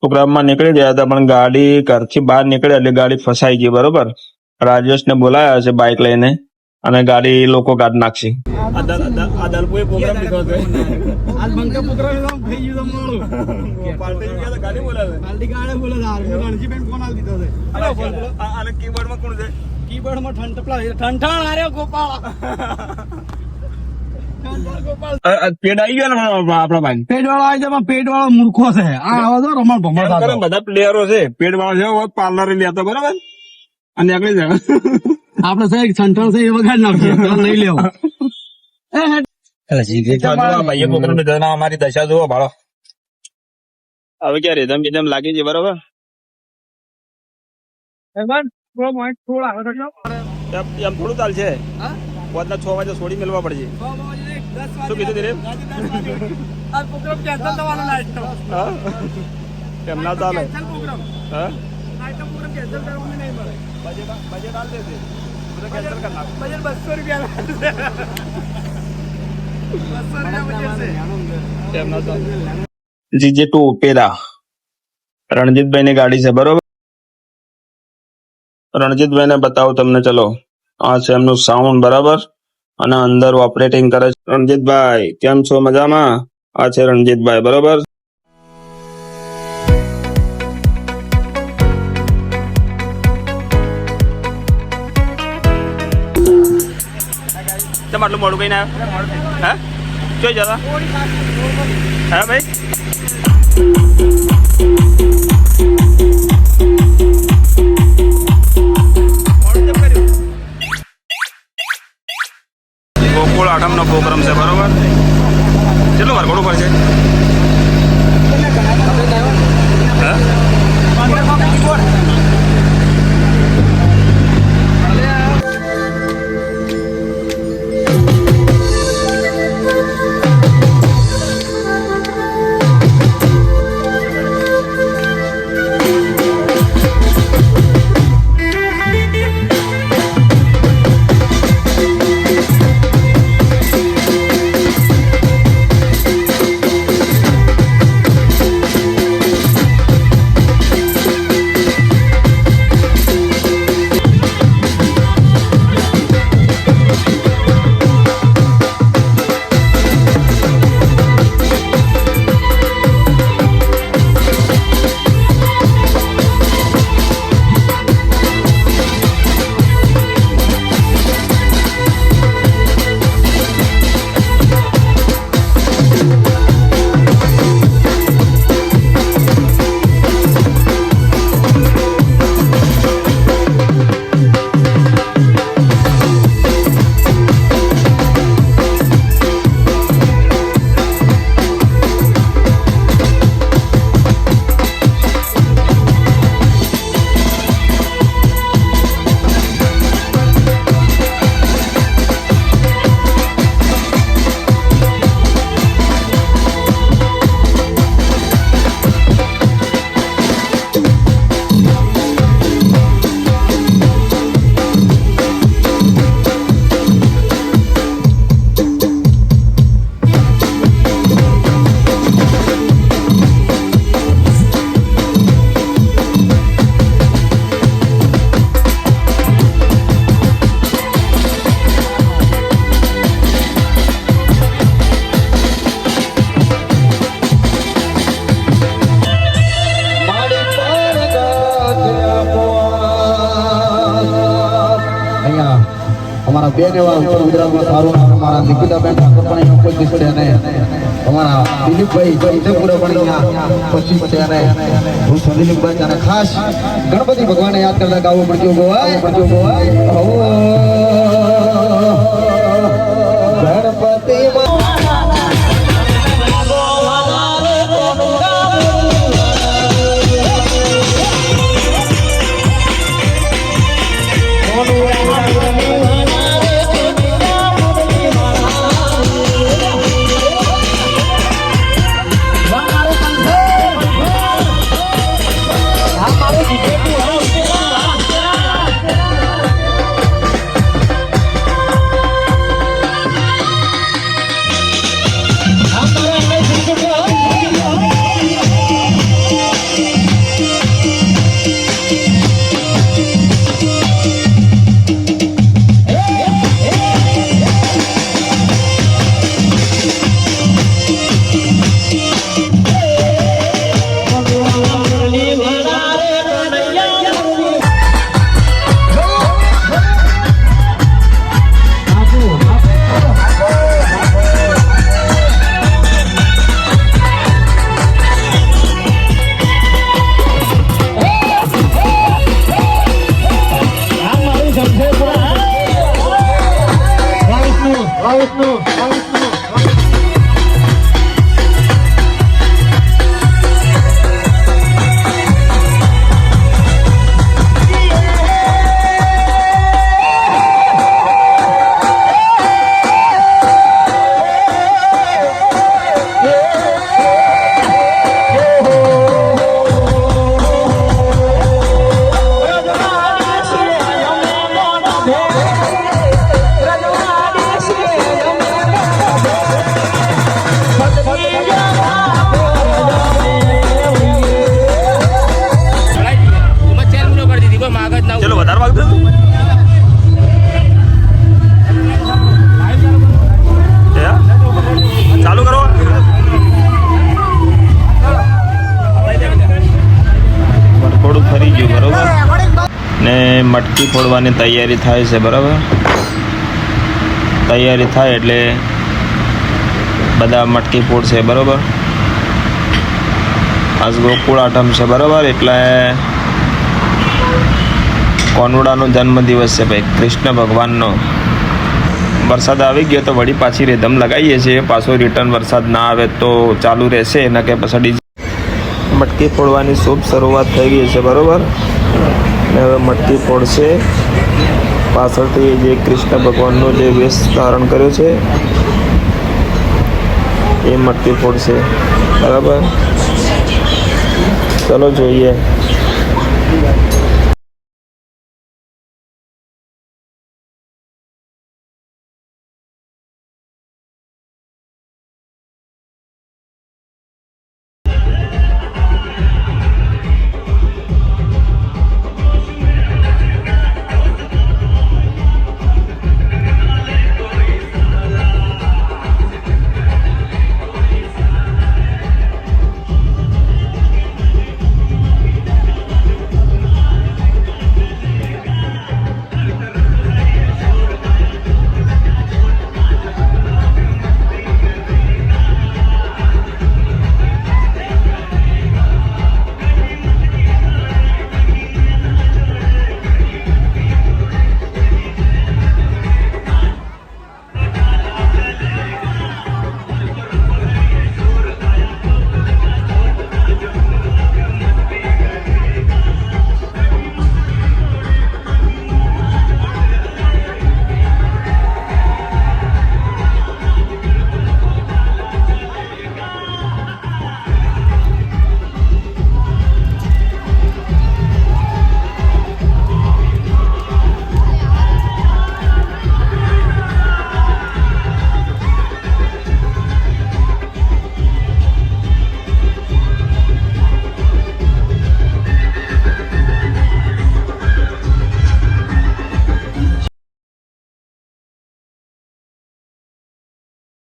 પ્રોગ્રામમાં નીકળી ગયા હતા પણ ગાડી ઘરથી બહાર નીકળી એટલે ગાડી ફસાઈ ગઈ. બરોબર, રાજેશને બોલાયા છે બાઇક લઈને અને ગાડી લોકો કાઢ નાખશે. પેડ આવી ગયો ને આપડા ભાઈ. પેટ વાળો આવી જાય, પેટ વાળો મૂર્ખો છે. આ આવો તો રમણ ભમણ બધા પ્લેયરો છે. પેડ વાળો છે પાર્લર લેતો બરાબર અને નીકળી જાય. આપડે સાહેબ સંઠાણ છે એ વગાડ નાખશે, નહીં લેવો. ભાઈ પ્રોગ્રામ અમારી દશા જુઓ ભાડો. હવે ક્યાં રેધમ બેધમ લાગી છે. બરોબર, એમ થોડું ચાલશે. 5-6 વાગે છોડી મેળવા પડશે. શું કીધું ધીરે એમ ના ચાલે. GJ2 ઓપેરા રણજીતભાઈ ની ગાડી છે. બરોબર, રણજીતભાઈ ને બતાવો તમને. ચલો, આ છે એમનું સાઉન્ડ. બરાબર, અને અંદર ઓપરેટિંગ કરે છે. રણજીતભાઈ કેમ છો? મજામાં? આ છે રણજીતભાઈ. બરોબર, આટલું મોડું કઈ ના હે જોઈ જતા હા ભાઈ. ગોકુળ આઠમનો પ્રોગ્રામ છે. બરોબર, કેટલું વાર ઘોડું પડશે? બેન એવા ઉત્તર ગુજરાતમાં સારું અમારા નિકિતાબેન ઠાકોર પણ અહીંયા ઉપસ્થિત છે અને અમારા દિલીપભાઈ ફતેપુરા પણ અહીંયા ઉપસ્થિત છે અને હું દિલીપભાઈ અને ખાસ ગણપતિ ભગવાનને યાદ કરતા ગાવું પડજો ગોવાય ગણપતિ ચલો વધારે વાગતો ચાલુ કરો. થોડું ફરી ગયું બરોબર ને મટકી ફોડવાની તૈયારી થાય છે બરાબર. તૈયારી થાય એટલે બધા મટકી ફોડશે બરાબર. આજ ગોકુળ આઠમ છે બરાબર, એટલે કોનુડાનો જન્મદિવસ છે ભાઈ, કૃષ્ણ ભગવાનનો. વરસાદ આવી ગયો તો વળી પાછી રેધમ લગાવીએ છીએ. પાછો રિટર્ન વરસાદ ના આવે તો ચાલુ રહેશે, એના કે પછી મટકી ફોડવાની શુભ શરૂઆત થઈ ગઈ છે બરાબર. ને હવે મટકી ફોડશે. પાછળથી જે કૃષ્ણ ભગવાનનો જે વેશ ધારણ કર્યો છે એ મટકી ફોડશે બરાબર. ચલો જોઈએ.